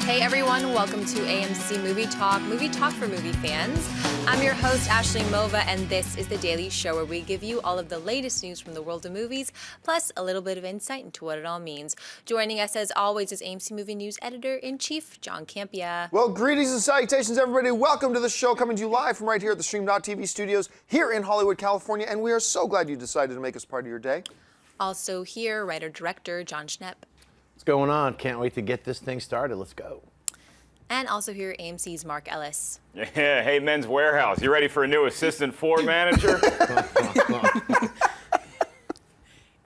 Hey everyone, welcome to AMC Movie Talk for movie fans. I'm your host, Ashley Mova, and this is the daily show where we give you all of the latest news from the world of movies, plus a little bit of insight into what it all means. Joining us as always is AMC Movie News Editor-in-Chief, John Campea. Well, greetings and salutations, everybody. Welcome to the show, coming to you live from right here at the Stream.TV studios here in Hollywood, California, and we are so glad you decided to make us part of your day. Also here, writer-director John Schnepp. What's going on? Can't wait to get this thing started. Let's go. And also here, AMC's Mark Ellis. Yeah, hey, Men's Warehouse. You ready for a new assistant floor manager?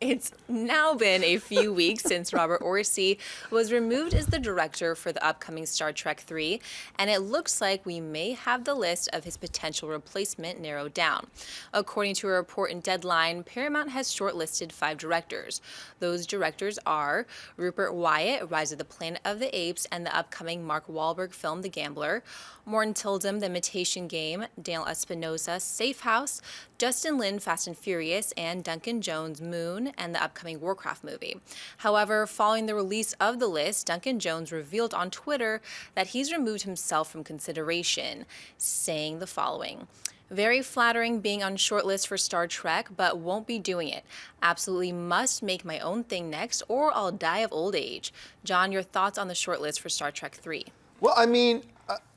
It's now been a few weeks since Robert Orci was removed as the director for the upcoming Star Trek III, and it looks like we may have the list of his potential replacement narrowed down. According to a report in Deadline, Paramount has shortlisted 5 directors. Those directors are Rupert Wyatt, Rise of the Planet of the Apes, and the upcoming Mark Wahlberg film The Gambler, Morton Tildum, The Imitation Game, Daniel Espinosa, Safe House, Justin Lin, Fast and Furious, and Duncan Jones, Moon, and the upcoming Warcraft movie. However, following the release of the list, Duncan Jones revealed on Twitter that he's removed himself from consideration, saying the following: "Very flattering being on shortlist for Star Trek, but won't be doing it. Absolutely must make my own thing next, or I'll die of old age." John, your thoughts on the shortlist for Star Trek 3? Well, I mean,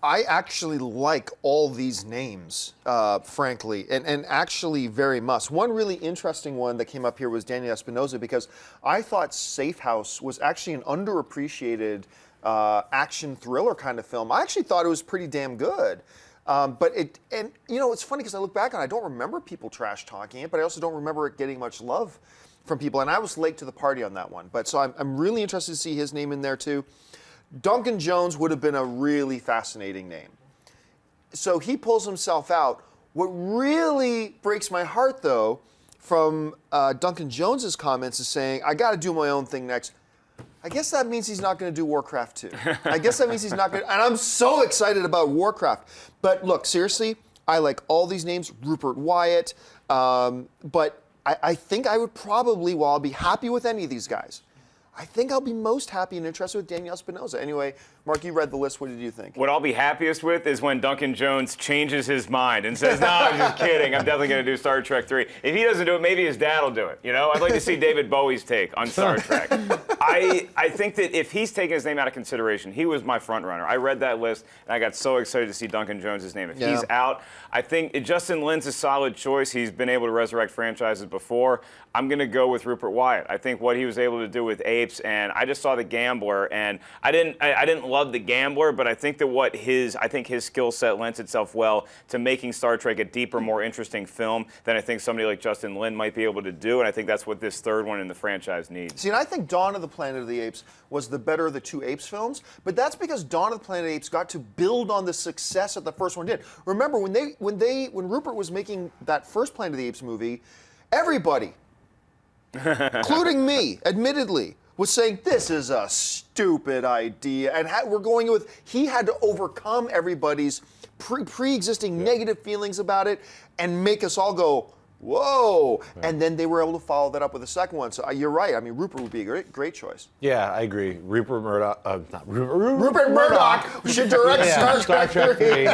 I actually like all these names, frankly, and actually very much. One really interesting one that came up here was Daniel Espinosa, because I thought Safe House was actually an underappreciated action thriller kind of film. I actually thought it was pretty damn good. It's funny because I look back and I don't remember people trash talking it, but I also don't remember it getting much love from people, and I was late to the party on that one. But so I'm really interested to see his name in there too. Duncan Jones would have been a really fascinating name. So he pulls himself out. What really breaks my heart, though, from Duncan Jones's comments is saying, "I got to do my own thing next." I guess that means he's not going to do Warcraft 2. I guess that means he's not going to, and I'm so excited about Warcraft. But look, seriously, I like all these names, Rupert Wyatt, but I think I would probably, while I'll be happy with any of these guys, I think I'll be most happy and interested with Daniel Espinosa. Anyway, Mark, you read the list. What did you think? What I'll be happiest with is when Duncan Jones changes his mind and says, "No, I'm just kidding. I'm definitely going to do Star Trek 3. If he doesn't do it, maybe his dad will do it. You know, I'd like to see David Bowie's take on Star Trek. I think that if he's taking his name out of consideration, he was my front runner. I read that list, and I got so excited to see Duncan Jones' name. If he's out, I think Justin Lin's a solid choice. He's been able to resurrect franchises before. I'm going to go with Rupert Wyatt. I think what he was able to do with Apes, and I just saw The Gambler, and I didn't love The Gambler, but I think that his skill set lends itself well to making Star Trek a deeper, more interesting film than I think somebody like Justin Lin might be able to do, and I think that's what this third one in the franchise needs. See, and I think Dawn of the Planet of the Apes was the better of the 2 Apes films, but that's because Dawn of the Planet of the Apes got to build on the success that the first one did. Remember, when Rupert was making that first Planet of the Apes movie, everybody, including me, admittedly, was saying, "This is a stupid idea," and he had to overcome everybody's pre-existing negative feelings about it and make us all go, "Whoa!" Yeah. And then they were able to follow that up with a second one. So you're right. I mean, Rupert would be a great choice. Yeah, I agree. Rupert Murdoch should direct Star Trek 3.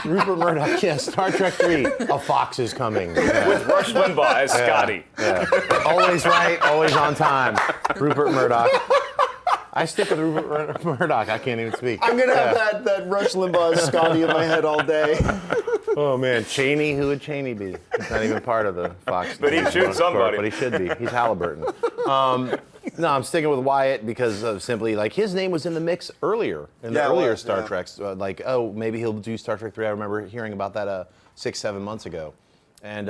Rupert Murdoch, yeah, Star Trek 3. A Fox is coming. Yeah. With Rush Limbaugh as Scotty. Yeah. Always right, always on time. Rupert Murdoch. I stick with Rupert Murdoch. I can't even speak. I'm going to have that Rush Limbaugh as Scotty in my head all day. Oh, man. Cheney, who would Cheney be? He's not even part of the Fox. But he'd shoot somebody. But he should be. He's Halliburton. No, I'm sticking with Wyatt because of simply, like, his name was in the mix earlier, in the earlier Star Treks. Maybe he'll do Star Trek 3. I remember hearing about that 6-7 months ago. And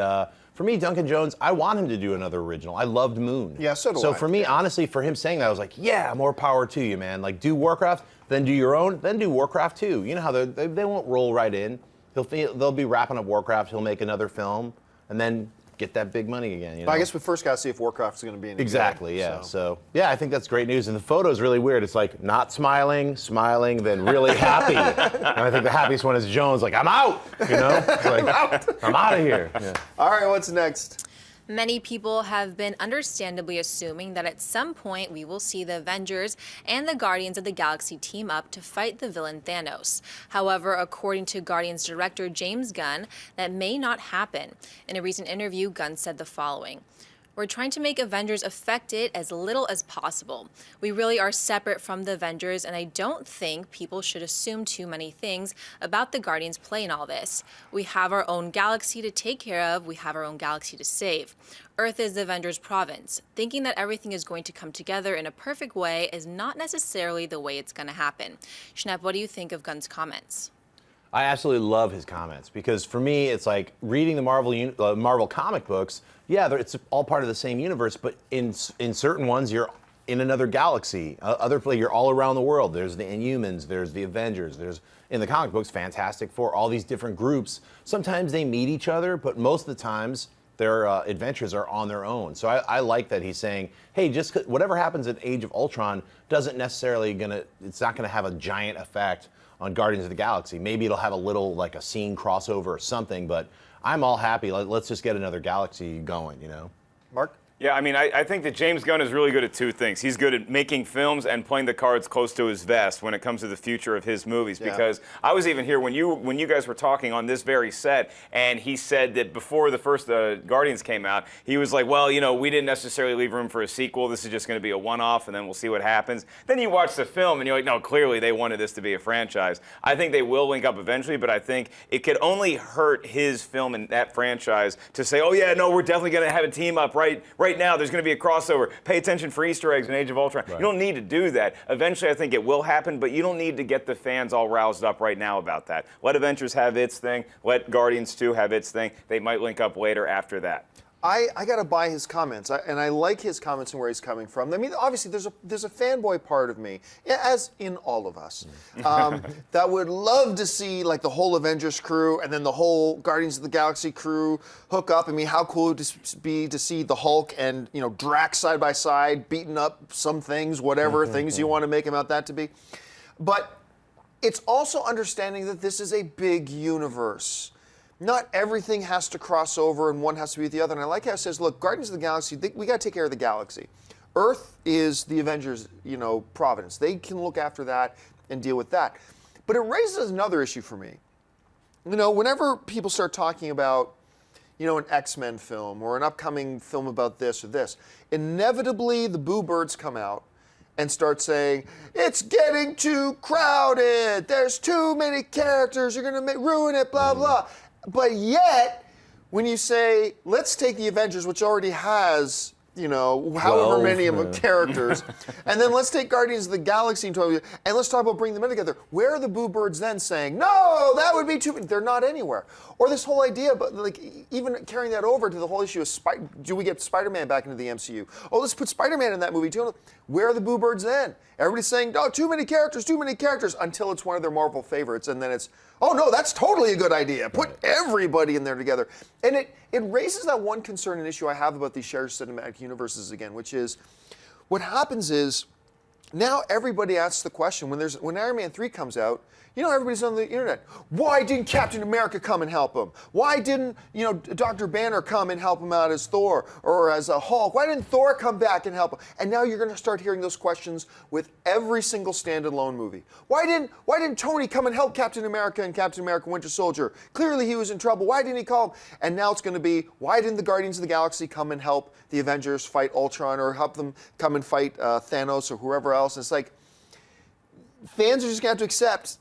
for me, Duncan Jones, I want him to do another original. I loved Moon. Yeah, so do I. So for me, honestly, for him saying that, I was like, yeah, more power to you, man. Like, do Warcraft, then do your own, then do Warcraft 2. You know how they won't roll right in. They'll be wrapping up Warcraft. He'll make another film, and then get that big money again. You know? But I guess we first got to see if Warcraft is going to be any exactly, good, yeah. So yeah, I think that's great news. And the photo is really weird. It's like not smiling, then really happy. And I think the happiest one is Jones, like, I'm out. You know, it's like, I'm out of here. Yeah. All right, what's next? Many people have been understandably assuming that at some point we will see the Avengers and the Guardians of the Galaxy team up to fight the villain Thanos. However, according to Guardians director James Gunn, that may not happen. In a recent interview, Gunn said the following: "We're trying to make Avengers affect it as little as possible. We really are separate from the Avengers, and I don't think people should assume too many things about the Guardians' play in all this. We have our own galaxy to take care of. We have our own galaxy to save. Earth is the Avengers' province. Thinking that everything is going to come together in a perfect way is not necessarily the way it's going to happen." Schnepp, what do you think of Gunn's comments? I absolutely love his comments because for me, it's like reading the Marvel comic books. Yeah, it's all part of the same universe, but in certain ones, you're in another galaxy. Other places, you're all around the world. There's the Inhumans, there's the Avengers, there's in the comic books, Fantastic Four, all these different groups. Sometimes they meet each other, but most of the times their adventures are on their own. So I like that he's saying, hey, just whatever happens in Age of Ultron doesn't necessarily it's not gonna have a giant effect on Guardians of the Galaxy. Maybe it'll have a little, like a scene crossover or something, but I'm all happy. Let's just get another galaxy going, you know? Mark? Yeah, I mean, I think that James Gunn is really good at two things. He's good at making films and playing the cards close to his vest when it comes to the future of his movies. Yeah. Because I was even here when you guys were talking on this very set, and he said that before the first Guardians came out, he was like, well, you know, we didn't necessarily leave room for a sequel. This is just going to be a one-off, and then we'll see what happens. Then you watch the film, and you're like, no, clearly they wanted this to be a franchise. I think they will link up eventually, but I think it could only hurt his film and that franchise to say, oh yeah, no, we're definitely going to have a team up right now. There's going to be a crossover. Pay attention for Easter eggs in Age of Ultron. Right. You don't need to do that. Eventually, I think it will happen, but you don't need to get the fans all roused up right now about that. Let Avengers have its thing. Let Guardians 2 have its thing. They might link up later after that. I got to buy his comments, and I like his comments and where he's coming from. I mean, obviously, there's a fanboy part of me, as in all of us, that would love to see like the whole Avengers crew and then the whole Guardians of the Galaxy crew hook up. I mean, how cool would it be to see the Hulk and Drax side by side, beating up some things, whatever things you want to make him out that to be. But it's also understanding that this is a big universe. Not everything has to cross over and one has to be with the other. And I like how it says, look, Guardians of the Galaxy, we got to take care of the galaxy. Earth is the Avengers, providence. They can look after that and deal with that. But it raises another issue for me. Whenever people start talking about, an X-Men film or an upcoming film about this or this, inevitably the boo birds come out and start saying, it's getting too crowded. There's too many characters. You're going to ruin it, blah, blah. But yet, when you say, let's take the Avengers, which already has, however many of them characters, and then let's take Guardians of the Galaxy and let's talk about bringing them in together. Where are the boo birds then saying, no, that would be too many? They're not anywhere. Or this whole idea, but even carrying that over to the whole issue of do we get Spider-Man back into the MCU? Oh, let's put Spider-Man in that movie too. Where are the boo birds then? Everybody's saying, oh, too many characters, until it's one of their Marvel favorites, and then it's, oh no, that's totally a good idea. Put everybody in there together. And it raises that one concern and issue I have about these shared cinematic universes again, which is, what happens is, now everybody asks the question, when Iron Man 3 comes out, everybody's on the internet. Why didn't Captain America come and help him? Why didn't, Dr. Banner come and help him out as Thor or as a Hulk? Why didn't Thor come back and help him? And now you're going to start hearing those questions with every single standalone movie. Why didn't Tony come and help Captain America and Captain America Winter Soldier? Clearly he was in trouble. Why didn't he call him? And now it's going to be, why didn't the Guardians of the Galaxy come and help the Avengers fight Ultron or help them come and fight Thanos or whoever else? And it's like, fans are just going to have to accept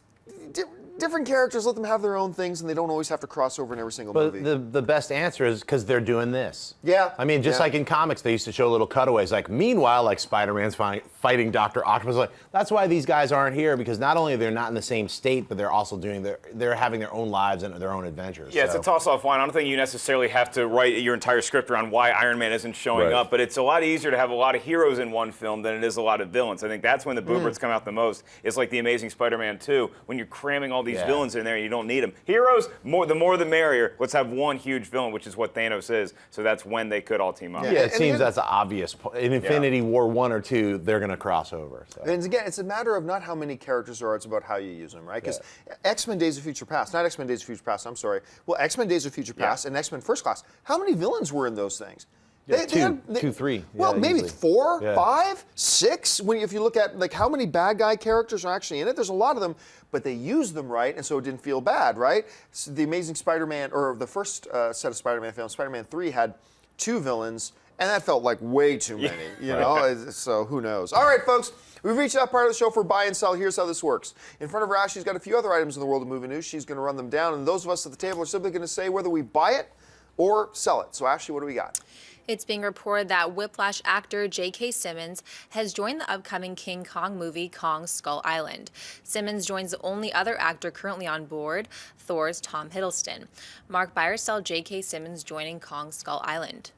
different characters, let them have their own things, and they don't always have to cross over in every single movie. But the best answer is because they're doing this. Yeah. I mean, just like in comics, they used to show little cutaways. Like, meanwhile, like Spider-Man's fighting Dr. Octopus. Like, that's why these guys aren't here, because not only they're not in the same state, but they're also they're having their own lives and their own adventures. Yeah, so. It's a toss-off line. I don't think you necessarily have to write your entire script around why Iron Man isn't showing up, but it's a lot easier to have a lot of heroes in one film than it is a lot of villains. I think that's when the boo birds come out the most. It's like The Amazing Spider-Man 2, when you're cramming all these villains in there, you don't need them. Heroes, the more the merrier. Let's have one huge villain, which is what Thanos is. So that's when they could all team up. Yeah, it seems that's obvious. In Infinity War 1 or 2, they're going to cross over. So. And again, it's a matter of not how many characters there are, it's about how you use them, right? Because X-Men Days of Future Past, not X-Men Days of Future Past, I'm sorry. Well, X-Men Days of Future Past and X-Men First Class, how many villains were in those things? Yeah, two, three. Well, yeah, maybe easily. 4, Yeah. 5, 6. If you look at like how many bad guy characters are actually in it, there's a lot of them, but they used them right, and so it didn't feel bad, right? So the Amazing Spider-Man, or the first set of Spider-Man films, Spider-Man 3 had 2 villains, and that felt like way too many, you know? So who knows? All right, folks. We've reached that part of the show for buy and sell. Here's how this works. In front of her, Ashley's got a few other items in the world of movie news. She's going to run them down, and those of us at the table are simply going to say whether we buy it or sell it. So, Ashley, what do we got? It's being reported that Whiplash actor J.K. Simmons has joined the upcoming King Kong movie, Kong Skull Island. Simmons joins the only other actor currently on board, Thor's Tom Hiddleston. Mark, buy or sell J.K. Simmons joining Kong Skull Island?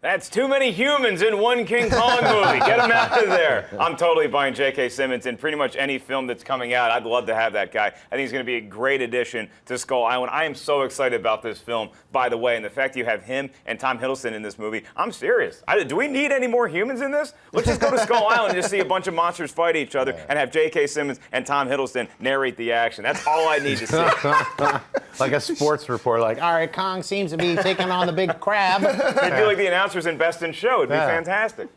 That's too many humans in one King Kong movie. Get him out of there. I'm totally buying J.K. Simmons in pretty much any film that's coming out. I'd love to have that guy. I think he's going to be a great addition to Skull Island. I am so excited about this film, by the way, and the fact that you have him and Tom Hiddleston in this movie. I'm serious. Do we need any more humans in this? Let's just go to Skull Island and just see a bunch of monsters fight each other and have J.K. Simmons and Tom Hiddleston narrate the action. That's all I need to see. Like a sports report, like, all right, Kong seems to be taking on the big crab. They'd be like the announcers in Best in Show. It'd be fantastic.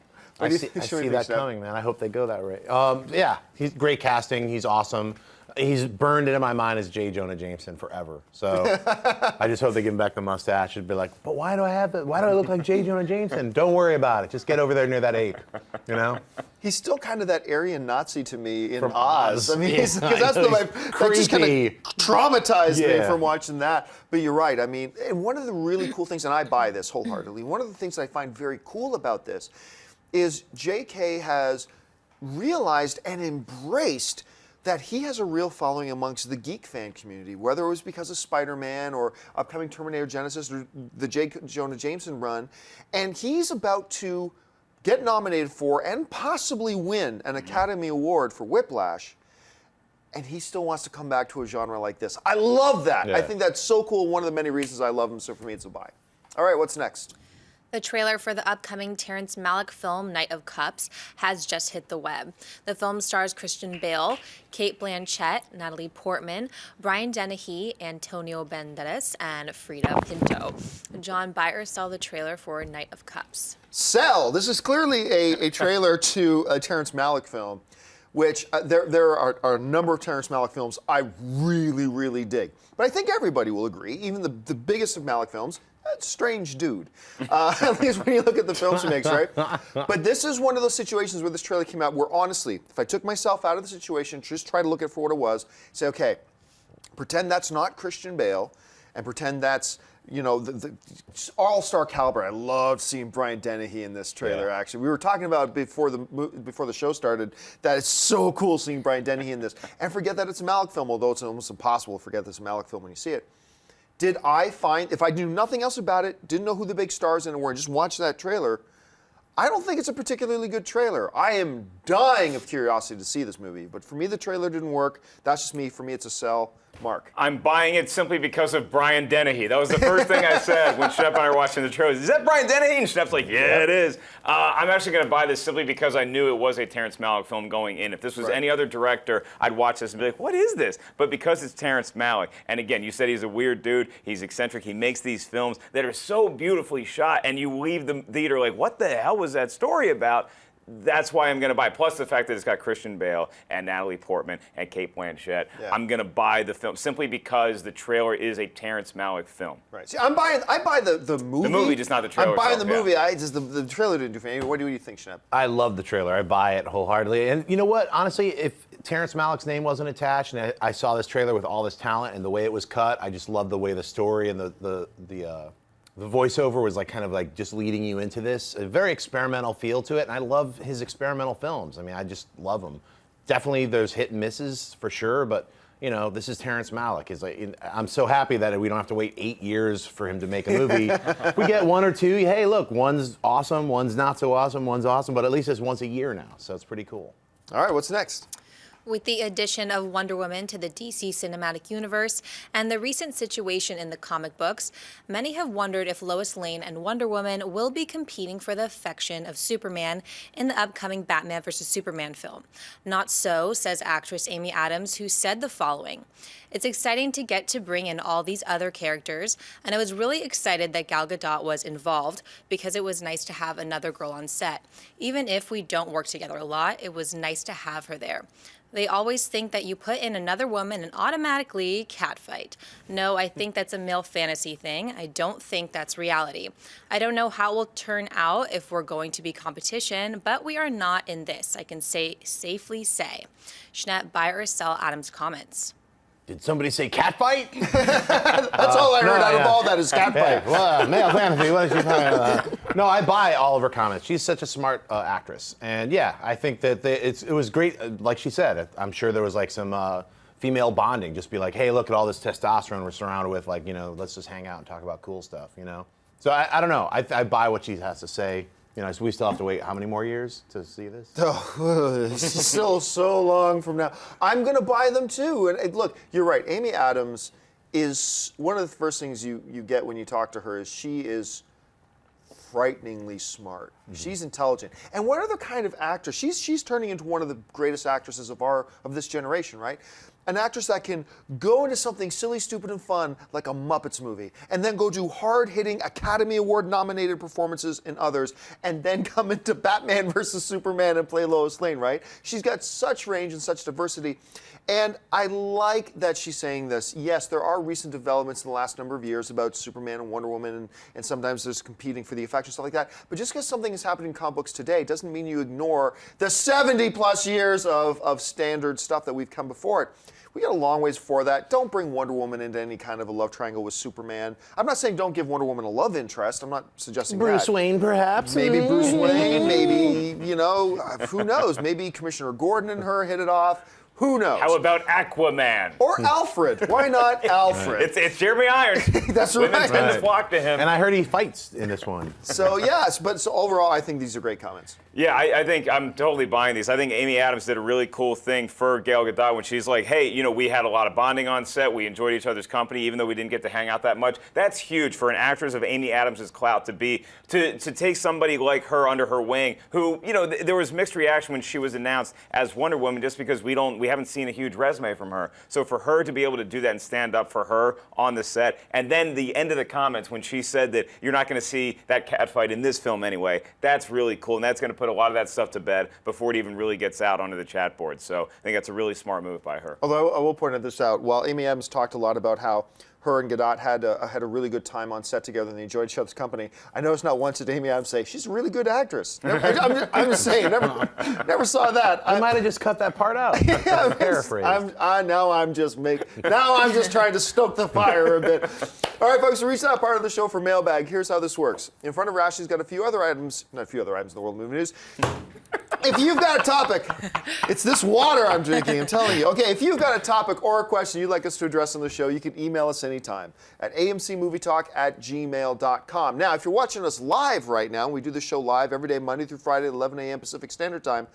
I see that coming, man. I hope they go that way. Yeah, he's great casting. He's awesome. He's burned into my mind as J. Jonah Jameson forever. So I just hope they give him back the mustache and be like, but why do I look like J. Jonah Jameson? Don't worry about it. Just get over there near that ape, you know? He's still kind of that Aryan Nazi to me in From Oz. Oz. I mean, Yeah, because I that's know, that just kind creepy. of traumatized me Yeah. from watching that. But you're right. I mean, and one of the really cool things, and I buy this wholeheartedly, one of the things that I find very cool about this is J.K. has realized and embraced that he has a real following amongst the geek fan community, whether it was because of Spider-Man or upcoming Terminator Genesis or the J. Jonah Jameson run. And he's about to get nominated for and possibly win an Academy Award for Whiplash. And he still wants to come back to a genre like this. I love that. Yeah. I think that's so cool. One of the many reasons I love him. So for me, it's a buy. All right, what's next? The trailer for the upcoming Terrence Malick film, Knight of Cups, has just hit the web. The film stars Christian Bale, Kate Blanchett, Natalie Portman, Brian Dennehy, Antonio Banderas, and Frida Pinto. John, buy or sell the trailer for Knight of Cups? Sell. This is clearly a trailer to a Terrence Malick film, which there are a number of Terrence Malick films I really, really dig. But I think everybody will agree, even the biggest of Malick films, strange dude. At least when you look at the films he makes, right? But this is one of those situations where this trailer came out where, honestly, if I took myself out of the situation, just try to look at it for what it was, say, okay, pretend that's not Christian Bale, and pretend that's, you know, the all-star caliber. I loved seeing Brian Dennehy in this trailer, actually. We were talking about before the show started that it's so cool seeing Brian Dennehy in this. And forget that it's a Malick film, although it's almost impossible to forget this is a Malick film when you see it. Did I find, if I knew nothing else about it, didn't know who the big stars in it were, and just watched that trailer, I don't think it's a particularly good trailer. I am dying of curiosity to see this movie, but for me, the trailer didn't work. That's just me. For me, it's a sell. Mark. I'm buying it simply because of Brian Dennehy. That was the first thing I said when Shep and I were watching the trailer. Is that Brian Dennehy? And Shep's like, yeah, it is. I'm actually going to buy this simply because I knew it was a Terrence Malick film going in. If this was any other director, I'd watch this and be like, what is this? But because it's Terrence Malick, and again, you said he's a weird dude, he's eccentric, he makes these films that are so beautifully shot, and you leave the theater like, what the hell was that story about? That's why I'm going to buy. Plus the fact that it's got Christian Bale and Natalie Portman and Kate Blanchett. Yeah. I'm going to buy the film simply because the trailer is a Terrence Malick film. Right. See, I buy the movie. The movie, just not the trailer. I'm buying itself, the movie. The trailer didn't do for me. What do you think, Shep? I love the trailer. I buy it wholeheartedly. And you know what? Honestly, if Terrence Malick's name wasn't attached and I saw this trailer with all this talent and the way it was cut, I just love the way the story and the voiceover was like kind of like just leading you into this. A very experimental feel to it, and I love his experimental films. I mean, I just love them. Definitely there's hit and misses for sure, but you know, this is Terrence Malick. I'm so happy that we don't have to wait 8 years for him to make a movie. We get one or two. Hey, look, one's awesome, one's not so awesome, one's awesome, but at least it's once a year now, so it's pretty cool. All right, what's next? With the addition of Wonder Woman to the DC cinematic universe and the recent situation in the comic books, many have wondered if Lois Lane and Wonder Woman will be competing for the affection of Superman in the upcoming Batman vs. Superman film. Not so, says actress Amy Adams, who said the following: "It's exciting to get to bring in all these other characters, and I was really excited that Gal Gadot was involved because it was nice to have another girl on set. Even if we don't work together a lot, it was nice to have her there. They always think that you put in another woman and automatically catfight. No, I think that's a male fantasy thing. I don't think that's reality. I don't know how it will turn out if we're going to be competition, but we are not in this, I can safely say." Jeanette, buy or sell Adams' comments? Did somebody say catfight? That's all I heard out of all that is catfight. Well, male fantasy. What is she talking about? No, I buy all of her comments. She's such a smart actress, and yeah, I think that it was great. Like she said, I'm sure there was like some female bonding. Just be like, hey, look at all this testosterone we're surrounded with. Like, let's just hang out and talk about cool stuff. So I don't know. I buy what she has to say. So we still have to wait how many more years to see this? Oh, it's still so long from now. I'm going to buy them too. And look, you're right. Amy Adams is one of the first things you get when you talk to her is she is frighteningly smart. Mm-hmm. She's intelligent. And what other kind of actor? She's turning into one of the greatest actresses of this generation, right? An actress that can go into something silly, stupid, and fun like a Muppets movie, and then go do hard-hitting Academy Award-nominated performances in others, and then come into Batman versus Superman and play Lois Lane, right? She's got such range and such diversity. And I like that she's saying this. Yes, there are recent developments in the last number of years about Superman and Wonder Woman, and sometimes there's competing for the affection, stuff like that. But just because something is happening in comic books today doesn't mean you ignore the 70-plus years of standard stuff that we've come before it. We got a long ways before that. Don't bring Wonder Woman into any kind of a love triangle with Superman. I'm not saying don't give Wonder Woman a love interest. I'm not suggesting Bruce that. Wayne, perhaps? Maybe Bruce Wayne, maybe, who knows? Maybe Commissioner Gordon and her hit it off. Who knows? How about Aquaman? Or Alfred. Why not Alfred? It's Jeremy Irons. That's Women right. tend to flock to him. And I heard he fights in this one. So, yes, but overall, I think these are great comments. Yeah, I think I'm totally buying these. I think Amy Adams did a really cool thing for Gal Gadot when she's like, hey, we had a lot of bonding on set. We enjoyed each other's company, even though we didn't get to hang out that much. That's huge for an actress of Amy Adams' clout to take somebody like her under her wing who, there was mixed reaction when she was announced as Wonder Woman just because we haven't seen a huge resume from her. So for her to be able to do that and stand up for her on the set, and then the end of the comments when she said that you're not going to see that catfight in this film anyway, that's really cool, and that's going to put a lot of that stuff to bed before it even really gets out onto the chat board. So I think that's a really smart move by her. Although I will point this out, while Amy Adams talked a lot about how her and Gadot had a really good time on set together and they enjoyed each other's company, I noticed not once did Amy Adams say, she's a really good actress. I'm just saying, never saw that. I might have just cut that part out. Yeah, paraphrase. Now I'm just trying to stoke the fire a bit. All right, folks, we reached that part of the show for Mailbag. Here's how this works. In front of her, Ashley's got not a few other items in the world of movie news. If you've got a topic, it's this water I'm drinking, I'm telling you. Okay, if you've got a topic or a question you'd like us to address on the show, you can email us anytime at amcmovietalk@gmail.com. Now, if you're watching us live right now, we do the show live every day, Monday through Friday at 11 a.m. Pacific Standard Time.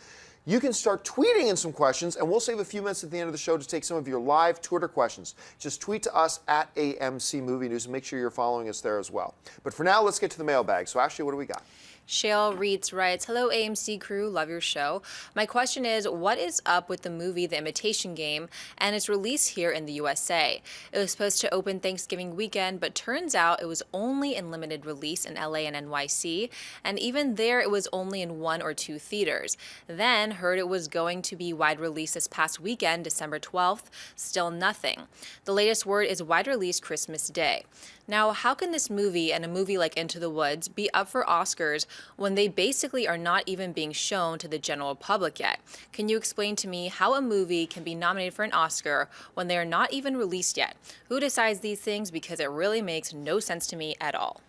You can start tweeting in some questions, and we'll save a few minutes at the end of the show to take some of your live Twitter questions. Just tweet to us at AMC Movie News and make sure you're following us there as well. But for now, let's get to the mailbag. So, Ashley, what do we got? Shale Reitz writes, "Hello AMC crew, love your show. My question is, what is up with the movie The Imitation Game and its release here in the USA? It was supposed to open Thanksgiving weekend, but turns out it was only in limited release in LA and NYC, and even there it was only in 1 or 2 theaters. Then heard it was going to be wide release this past weekend, December 12th, still nothing. The latest word is wide release Christmas Day. Now, how can this movie and a movie like Into the Woods be up for Oscars when they basically are not even being shown to the general public yet? Can you explain to me how a movie can be nominated for an Oscar when they are not even released yet? Who decides these things? Because it really makes no sense to me at all."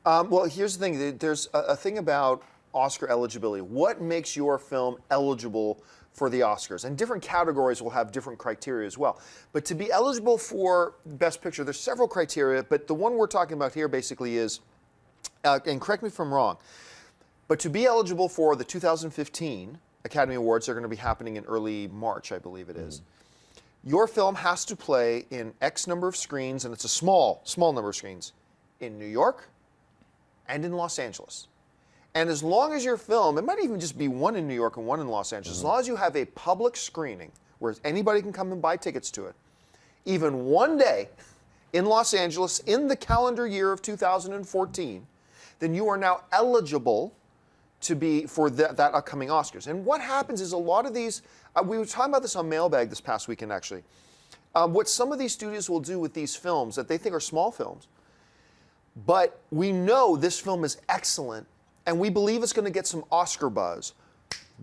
Well, here's the thing. There's a thing about Oscar eligibility. What makes your film eligible for the Oscars? And different categories will have different criteria as well. But to be eligible for Best Picture, there's several criteria, but the one we're talking about here basically is, and correct me if I'm wrong, but to be eligible for the 2015 Academy Awards. They're going to be happening in early March, I believe it is. Your film has to play in X number of screens, and it's a small number of screens, in New York and in Los Angeles. And as long as your film, it might even just be one in New York and one in Los Angeles, as long as you have a public screening where anybody can come and buy tickets to it, even one day in Los Angeles in the calendar year of 2014, then you are now eligible to be for that upcoming Oscars. And what happens is a lot of these, we were talking about this on Mailbag this past weekend actually, what some of these studios will do with these films that they think are small films, but we know this film is excellent and we believe it's going to get some Oscar buzz.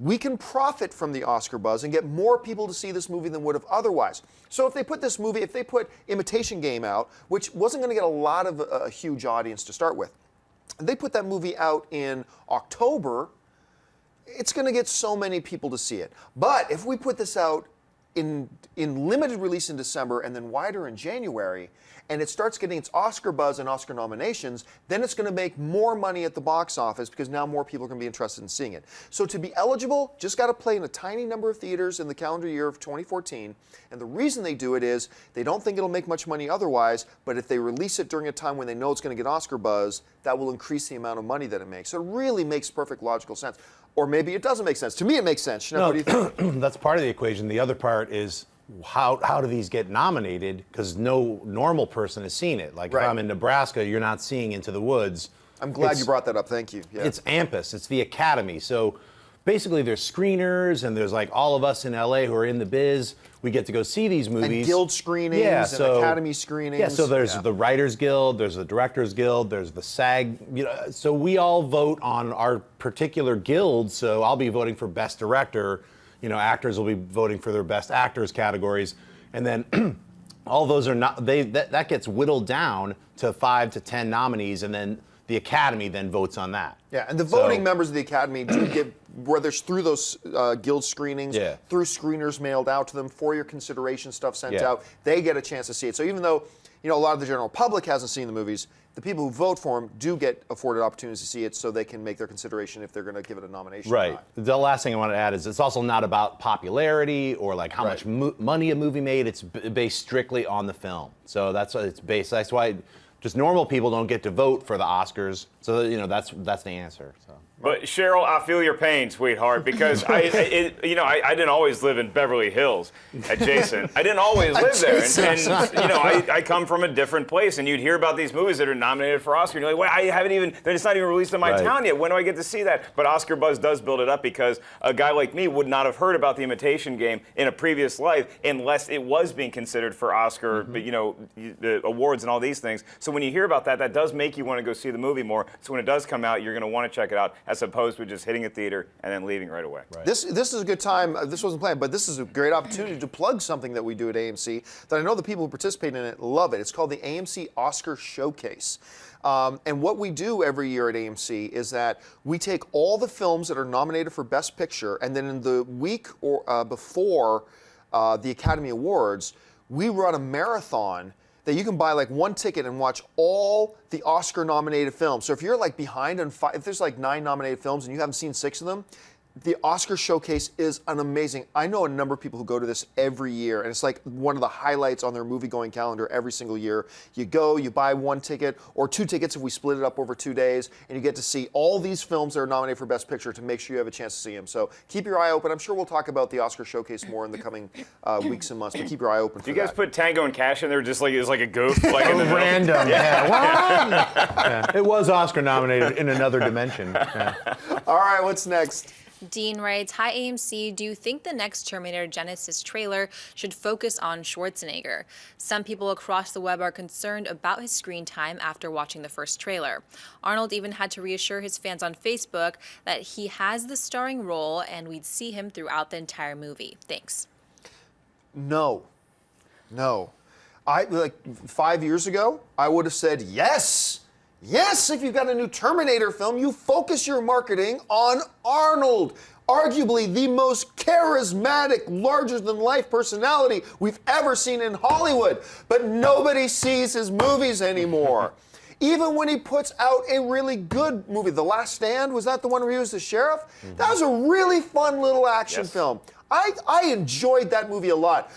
We can profit from the Oscar buzz and get more people to see this movie than would have otherwise. So if they put this movie, if they put Imitation Game out, which wasn't going to get a lot of a huge audience to start with, they put that movie out in October, it's going to get so many people to see it. But if we put this out in limited release in December and then wider in January, and it starts getting its Oscar buzz and Oscar nominations, then it's going to make more money at the box office because now more people are going to be interested in seeing it. So to be eligible, just got to play in a tiny number of theaters in the calendar year of 2014. And the reason they do it is they don't think it'll make much money otherwise, but if they release it during a time when they know it's going to get Oscar buzz, that will increase the amount of money that it makes. So it really makes perfect logical sense. Or maybe it doesn't make sense. To me, it makes sense. What do you think? That's part of the equation. The other part is how do these get nominated? Because no normal person has seen it. Like if I'm in Nebraska, you're not seeing Into the Woods. I'm glad you brought that up. Thank you. Yeah. It's AMPUS. It's the Academy. So basically there's screeners and there's like all of us in LA who are in the biz. We get to go see these movies. And guild screenings and Academy screenings. Yeah, so there's the Writers Guild, there's the Directors Guild, there's the SAG. So we all vote on our particular guild. So I'll be voting for Best Director. Actors will be voting for their Best Actors categories. And then all those are not, that gets whittled down to 5 to 10 nominees, and then the Academy then votes on that. Yeah, and the voting members of the Academy do get, whether it's through those guild screenings, through screeners mailed out to them, for your consideration stuff sent out, they get a chance to see it. So even though a lot of the general public hasn't seen the movies, the people who vote for them do get afforded opportunities to see it so they can make their consideration if they're going to give it a nomination. Right. The last thing I want to add is it's also not about popularity or like how much money a movie made. It's based strictly on the film. So that's what it's based. That's why just normal people don't get to vote for the Oscars. So that's the answer. So. But Cheryl, I feel your pain, sweetheart, because I didn't always live in Beverly Hills, adjacent. I didn't always live there, and I come from a different place, and you'd hear about these movies that are nominated for Oscar, and you're like, wait, it's not even released in my town yet. When do I get to see that? But Oscar buzz does build it up because a guy like me would not have heard about the Imitation Game in a previous life unless it was being considered for Oscar, the awards and all these things. So when you hear about that, that does make you want to go see the movie more. So when it does come out, you're going to want to check it out, as opposed to just hitting a theater and then leaving right away. Right. This is a good time. This wasn't planned, but this is a great opportunity to plug something that we do at AMC that I know the people who participate in it love it. It's called the AMC Oscar Showcase. And what we do every year at AMC is that we take all the films that are nominated for Best Picture, and then in the week or before the Academy Awards, we run a marathon that you can buy like one ticket and watch all the Oscar-nominated films. So if you're like behind on if there's like 9 nominated films and you haven't seen 6 of them, the Oscar Showcase is an amazing. I know a number of people who go to this every year, and it's like one of the highlights on their movie-going calendar every single year. You go, you buy 1 ticket or 2 tickets if we split it up over 2 days, and you get to see all these films that are nominated for Best Picture to make sure you have a chance to see them. So keep your eye open. I'm sure we'll talk about the Oscar Showcase more in the coming weeks and months, but keep your eye open for that. Do you guys put Tango and Cash in there just like it was like a goof? Like in the random, It was Oscar nominated in another dimension. Yeah. All right, what's next? Dean writes, "Hi AMC, do you think the next Terminator Genesis trailer should focus on Schwarzenegger? Some people across the web are concerned about his screen time after watching the first trailer. Arnold even had to reassure his fans on Facebook that he has the starring role and we'd see him throughout the entire movie. Thanks." No. I 5 years ago, I would have said yes. Yes, if you've got a new Terminator film, you focus your marketing on Arnold, arguably the most charismatic, larger-than-life personality we've ever seen in Hollywood. But nobody sees his movies anymore. Even when he puts out a really good movie, The Last Stand, was that the one where he was the sheriff? That was a really fun little action film. I enjoyed that movie a lot.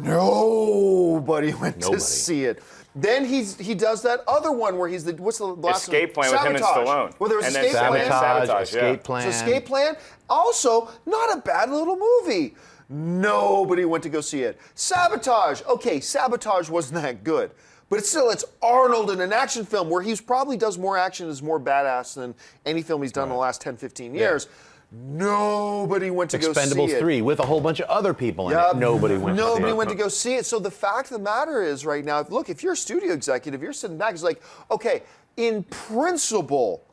Nobody went to see it. Then he does that other one where he's what's the last Escape Plan Sabotage. with him and Stallone. Well, there was and Escape Plan. Sabotage, Escape Plan. So Escape Plan, also not a bad little movie. Nobody went to go see it. Sabotage. Okay, Sabotage wasn't that good. But it's Arnold in an action film where he probably does more action, is more badass than any film he's done in the last 10, 15 years. Nobody went to go see it. Expendables 3 with a whole bunch of other people in it. Nobody went to see it. Nobody went to go see it. So the fact of the matter is right now, look, if you're a studio executive, you're sitting back, it's like, okay, in principle,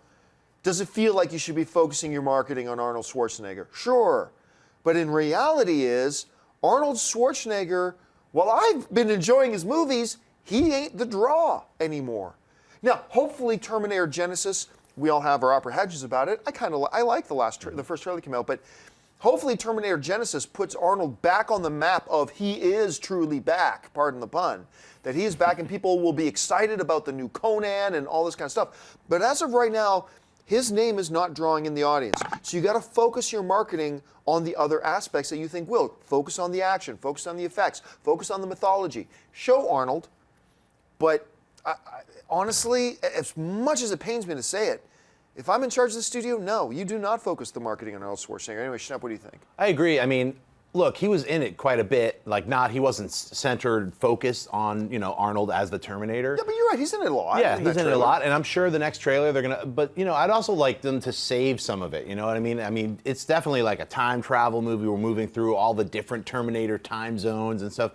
does it feel like you should be focusing your marketing on Arnold Schwarzenegger? Sure. But in reality is, Arnold Schwarzenegger, while I've been enjoying his movies, he ain't the draw anymore. Now, hopefully Terminator Genesis, we all have our apprehensions about it. I like the first trailer that came out, but hopefully Terminator Genesis puts Arnold back on the map of he is truly back, pardon the pun, that he is back and people will be excited about the new Conan and all this kind of stuff. But as of right now, his name is not drawing in the audience. So you got to focus your marketing on the other aspects that you think will. Focus on the action, focus on the effects, focus on the mythology. Show Arnold, but honestly, as much as it pains me to say it, if I'm in charge of the studio, no, you do not focus the marketing on Arnold Schwarzenegger. Anyway, Schnepp, what do you think? I agree. I mean, look, he was in it quite a bit. He wasn't centered, focused on, Arnold as the Terminator. Yeah, but you're right. He's in it a lot. Yeah, he's in it a lot, and I'm sure the next trailer they're gonna. But I'd also like them to save some of it. You know what I mean? I mean, it's definitely like a time travel movie. We're moving through all the different Terminator time zones and stuff.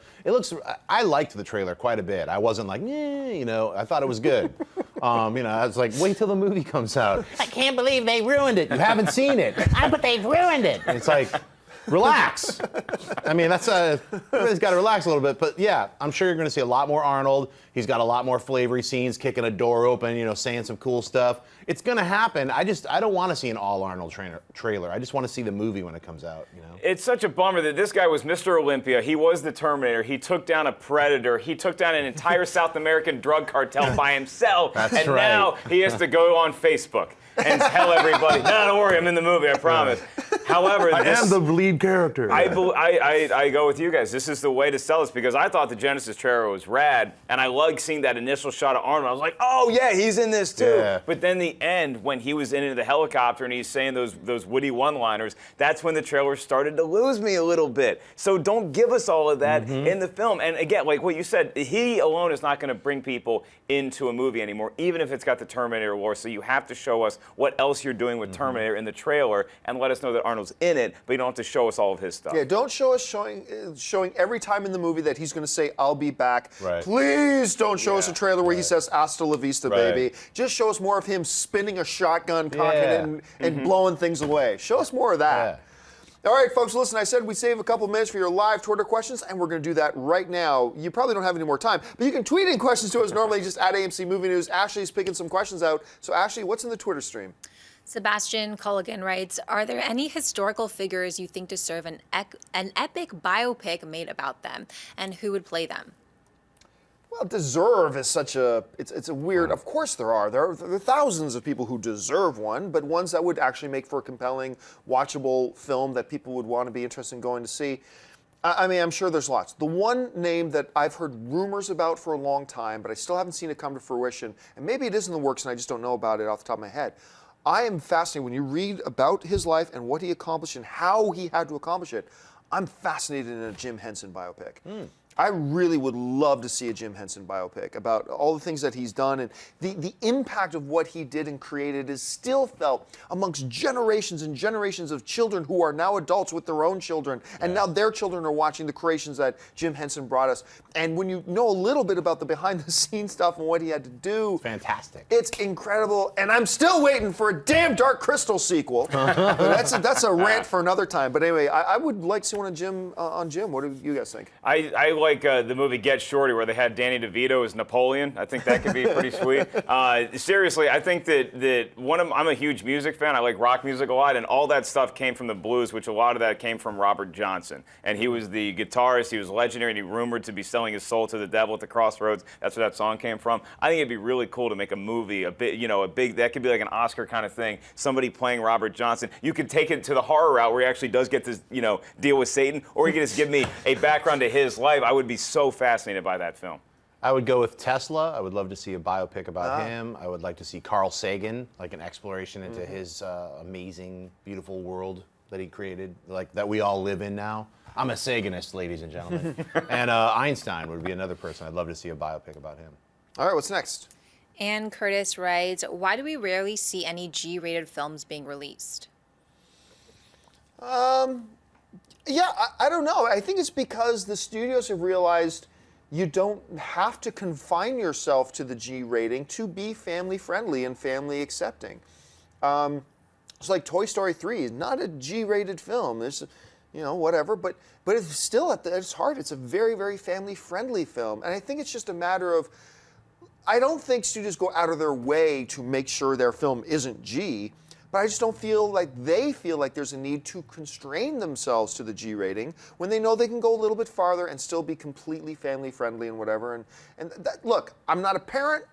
I liked the trailer quite a bit. I wasn't like, I thought it was good. I was like, wait till the movie comes out. I can't believe they ruined it. You haven't seen it. But they've ruined it. And it's like, relax. I mean, everybody's got to relax a little bit. But yeah, I'm sure you're going to see a lot more Arnold. He's got a lot more flavory scenes, kicking a door open, saying some cool stuff. It's going to happen. I don't want to see an all Arnold trailer. I just want to see the movie when it comes out. It's such a bummer that this guy was Mr. Olympia. He was the Terminator. He took down a Predator. He took down an entire South American drug cartel by himself. That's and right. Now he has to go on Facebook and tell everybody, don't worry, I'm in the movie, I promise. However, I am the lead character. I go with you guys. This is the way to sell this because I thought the Genesis trailer was rad, and I liked seeing that initial shot of Arnold. I was like, oh yeah, he's in this too. Yeah. But then the end, when he was in the helicopter and he's saying those witty one-liners, that's when the trailer started to lose me a little bit. So don't give us all of that in the film. And again, like what you said, he alone is not going to bring people into a movie anymore, even if it's got the Terminator lore. So you have to show us what else you're doing with Terminator in the trailer and let us know that Arnold's in it, but you don't have to show us all of his stuff. Yeah, don't show us showing every time in the movie that he's going to say, I'll be back. Right. Please don't show us a trailer where he says, hasta la vista, Right. baby. Just show us more of him spinning a shotgun, cocking it, and blowing things away. Show us more of that. Yeah. All right, folks, listen, I said we'd save a couple minutes for your live Twitter questions, and we're going to do that right now. You probably don't have any more time, but you can tweet in questions to us normally just at AMC Movie News. Ashley's picking some questions out. So, Ashley, what's in the Twitter stream? Sebastian Culligan writes, are there any historical figures you think deserve an epic biopic made about them, and who would play them? Well, deserve is such a, it's a weird, of course there are. There are thousands of people who deserve one, but ones that would actually make for a compelling, watchable film that people would want to be interested in going to see. I mean, I'm sure there's lots. The one name that I've heard rumors about for a long time, but I still haven't seen it come to fruition, and maybe it is in the works and I just don't know about it off the top of my head. I am fascinated when you read about his life and what he accomplished and how he had to accomplish it. I'm fascinated in a Jim Henson biopic. I really would love to see a Jim Henson biopic about all the things that he's done, and the impact of what he did and created is still felt amongst generations and generations of children who are now adults with their own children, and now their children are watching the creations that Jim Henson brought us. And when you know a little bit about the behind-the-scenes stuff and what he had to do, Fantastic. it's incredible. And I'm still waiting for a damn Dark Crystal sequel. But that's a rant for another time. But anyway, I would like to see one on Jim. What do you guys think? I like the movie Get Shorty, where they had Danny DeVito as Napoleon. I think that could be pretty sweet. Seriously, I think that I'm a huge music fan. I like rock music a lot, and all that stuff came from the blues, which a lot of that came from Robert Johnson. And he was the guitarist. He was legendary, and he rumored to be selling his soul to the devil at the crossroads. That's where that song came from. I think it'd be really cool to make a movie, that could be like an Oscar kind of thing. Somebody playing Robert Johnson. You could take it to the horror route where he actually does get to, deal with Satan, or you could just give me a background to his life. I would be so fascinated by that film. I would go with Tesla. I would love to see a biopic about him. I would like to see Carl Sagan, like an exploration into his amazing, beautiful world that he created, like that we all live in now. I'm a Saganist, ladies and gentlemen. And Einstein would be another person. I'd love to see a biopic about him. All right, what's next? Ann Curtis writes, why do we rarely see any G-rated films being released? Yeah, I don't know. I think it's because the studios have realized you don't have to confine yourself to the G rating to be family friendly and family accepting. It's like Toy Story 3 is not a G-rated film. There's, whatever, but it's still at its heart, it's a very, very family friendly film. And I think it's just a matter of, I don't think studios go out of their way to make sure their film isn't G, but I just don't feel like they feel like there's a need to constrain themselves to the G rating when they know they can go a little bit farther and still be completely family friendly and whatever. Look, I'm not a parent,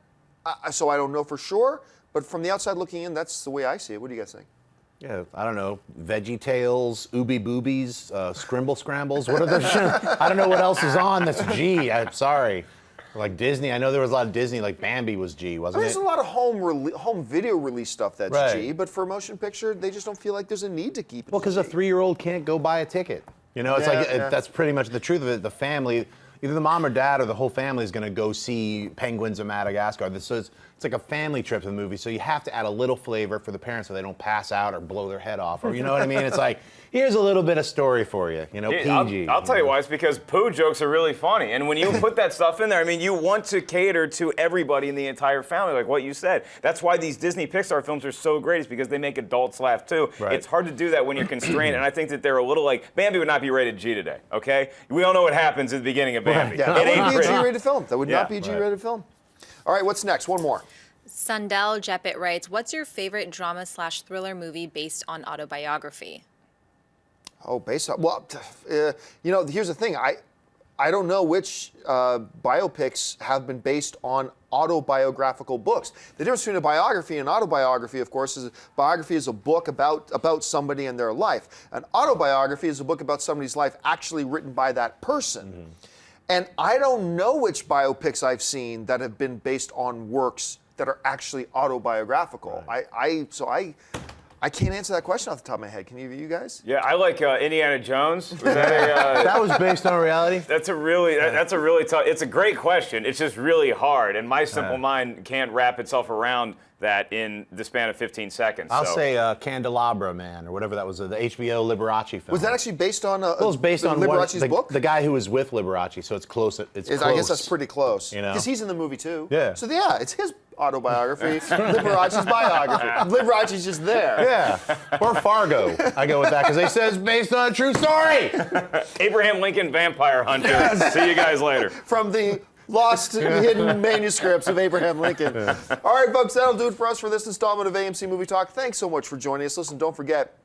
so I don't know for sure, but from the outside looking in, that's the way I see it. What do you guys think? Yeah, I don't know. Veggie Tales, Ooby Boobies, Scrimble Scrambles. What are those? I don't know what else is on that's G. I'm sorry. Like Disney, I know there was a lot of Disney, like Bambi was G, wasn't it? There's a lot of home video release stuff that's G, but for a motion picture, they just don't feel like there's a need to keep it. Well, because a 3-year-old can't go buy a ticket. That's pretty much the truth of it. The family, either the mom or dad or the whole family is going to go see Penguins of Madagascar. So it's like a family trip to the movie. So you have to add a little flavor for the parents so they don't pass out or blow their head off. Or you know what I mean? It's like, here's a little bit of story for you, PG. I'll tell you why. It's because poo jokes are really funny. And when you put that stuff in there, you want to cater to everybody in the entire family, like what you said. That's why these Disney Pixar films are so great, is because they make adults laugh too. Right. It's hard to do that when you're constrained. And I think that they're a little like, Bambi would not be rated G today, okay? We all know what happens at the beginning of Bambi. Yeah, that wouldn't be a G-rated film. That would not be a G-rated film. All right, what's next? One more. Sundell Jeppet writes, what's your favorite drama/thriller movie based on autobiography? Oh, based on, well, here's the thing. I don't know which biopics have been based on autobiographical books. The difference between a biography and autobiography, of course, is a biography is a book about somebody and their life. An autobiography is a book about somebody's life actually written by that person. Mm-hmm. And I don't know which biopics I've seen that have been based on works that are actually autobiographical. Right. I can't answer that question off the top of my head. Can you guys? Yeah, I like Indiana Jones. Was that that was based on reality? That's a really tough. It's a great question. It's just really hard, and my simple mind can't wrap itself around that in the span of 15 seconds. I'll say Candelabra Man, or whatever that was, the HBO Liberace film. Was that actually based on it was based on Liberace's book? The guy who was with Liberace, so it's close. It's close. I guess that's pretty close. Because he's in the movie too. Yeah. So yeah, it's his autobiography, Liberace's biography. Liberace's just there. Yeah. Or Fargo. I go with that because they said it's based on a true story. Abraham Lincoln Vampire Hunter. Yes. See you guys later. From the lost hidden manuscripts of Abraham Lincoln. All right, folks, that'll do it for us for this installment of AMC Movie Talk. Thanks so much for joining us. Listen, don't forget,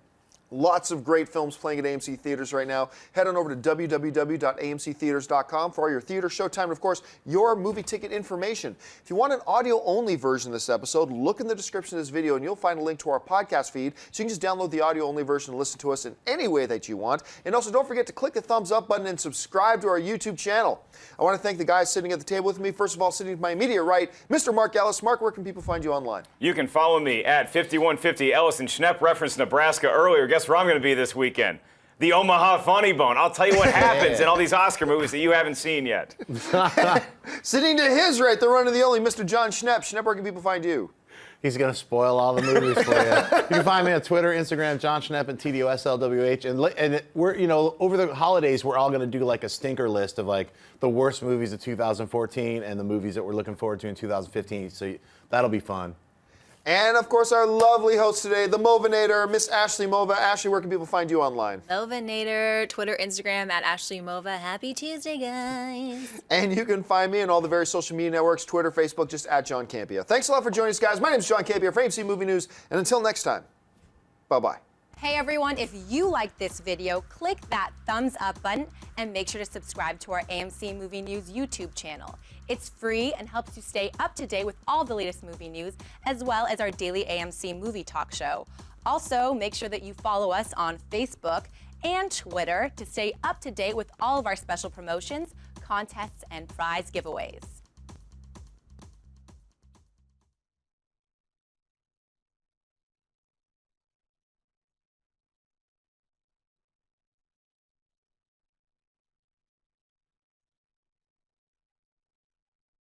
lots of great films playing at AMC Theaters right now. Head on over to www.amctheaters.com for all your theater, showtime, and of course, your movie ticket information. If you want an audio-only version of this episode, look in the description of this video and you'll find a link to our podcast feed, so you can just download the audio-only version and listen to us in any way that you want. And also, don't forget to click the thumbs up button and subscribe to our YouTube channel. I want to thank the guys sitting at the table with me. First of all, sitting to my immediate right, Mr. Mark Ellis. Mark, where can people find you online? You can follow me at 5150 Ellis, and Schnepp referenced Nebraska earlier. Guess where I'm going to be this weekend? The Omaha Funny Bone. I'll tell you what happens in all these Oscar movies that you haven't seen yet. Sitting to his right, the one and the only Mr. John Schnepp. Schnepp, where can people find you? He's going to spoil all the movies for you. You can find me on Twitter, Instagram, John Schnepp, and TDOSLWH. And we're, over the holidays, we're all going to do like a stinker list of like the worst movies of 2014 and the movies that we're looking forward to in 2015. So that'll be fun. And of course, our lovely host today, the Movinator, Miss Ashley Mova. Ashley, where can people find you online? Movinator, Twitter, Instagram at Ashley Mova. Happy Tuesday, guys. And you can find me on all the various social media networks, Twitter, Facebook, just at John Campea. Thanks a lot for joining us, guys. My name is John Campea for AMC Movie News. And until next time, bye-bye. Hey everyone, if you liked this video, click that thumbs up button and make sure to subscribe to our AMC Movie News YouTube channel. It's free and helps you stay up to date with all the latest movie news, as well as our daily AMC Movie Talk show. Also, make sure that you follow us on Facebook and Twitter to stay up to date with all of our special promotions, contests, and prize giveaways.